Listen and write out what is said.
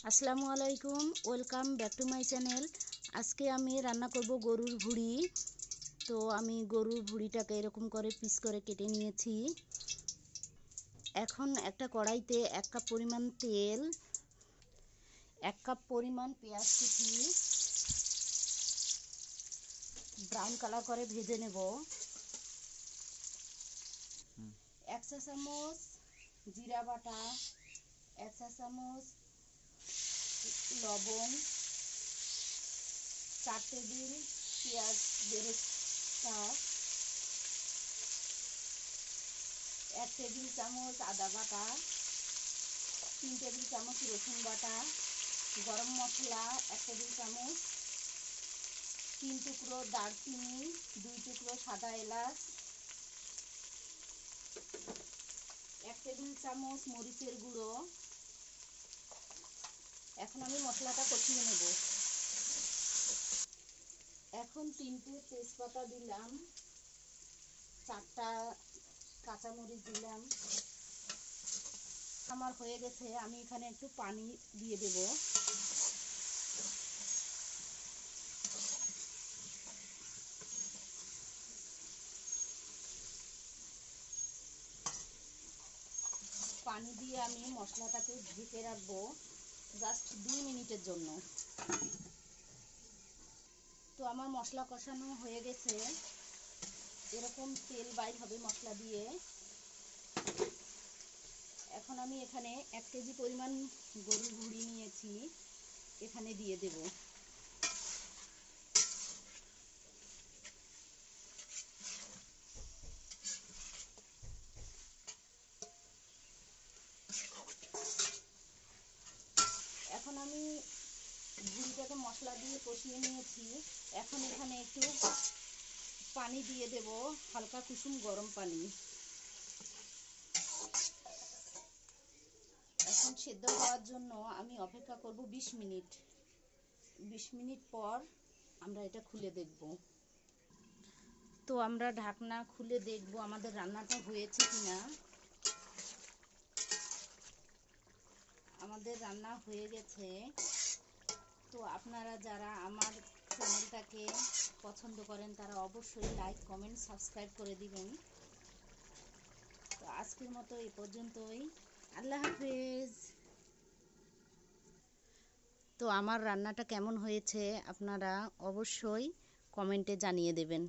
আসসালামু আলাইকুম, welcome back to my channel. আজকে আমি রান্না করব গরুর ভুঁড়ি। তো আমি গরুর ভুঁড়িটাকে এরকম করে পিস করে কেটে নিয়েছি। এখন একটা কড়াইতে 1 কাপ পরিমাণ তেল, 1 কাপ পরিমাণ পেঁয়াজ কুচি ব্রাউন কালার করে ভেজে নেব। 1 চা চামচ জিরা বাটা, 1 চা চামচ লবণ, 4 টেবিল পেঁয়াজ বেরেস্তা, 1 টেবিল চামচ আদা বাটা, 3 টেবিল চামচ রসুন বাটা, গরম মশলা 1 টেবিল চামচ, 3 টুকরো দারচিনি, 2 টুকরো সাদা এলাচ, 1 টেবিল চামচ মরিচের গুঁড়ো। এখন আমি মশলাটা কষিয়ে নেব। এখন 3টে তেজপাতা দিলাম, 4টা কাঁচামরিচ দিলাম। আমার হয়ে গেছে, আমি এখানে একটু পানি দিয়ে দেব। পানি দিয়ে আমি মশলাটাকে ঢেকে রাখবো জাস্ট 2 মিনিটের জন্য। তো আমার মশলা কষানো হয়ে গেছে, এরকম তেল বাইর হবে মশলা দিয়ে। এখন আমি এখানে 1 কেজি পরিমাণ গরুর ভুঁড়ি নিয়েছি, এখানে দিয়ে দেব। এখন আমি ভুঁড়িটাকে মশলা দিয়ে কষিয়ে নিয়েছি। এখন এখানে একটু পানি দিয়ে দেব, হালকা কুসুম গরম পানি। এখন সেদ্ধ হওয়ার জন্য আমি অপেক্ষা করব 20 মিনিট। 20 মিনিট পর আমরা এটা খুলে দেখব। তো আমরা ঢাকনা খুলে দেখব আমাদের রান্নাটা হয়েছে কিনা। আমাদের রান্না হয়ে গেছে। তো আপনারা যারা আমার চ্যানেলটাকে পছন্দ করেন তারা অবশ্যই লাইক, কমেন্ট, সাবস্ক্রাইব করে দিবেন। তো আজকের মতো এই পর্যন্তই। আল্লাহ হাফেজ। তো আমার রান্নাটা কেমন হয়েছে আপনারা অবশ্যই কমেন্টে জানিয়ে দেবেন।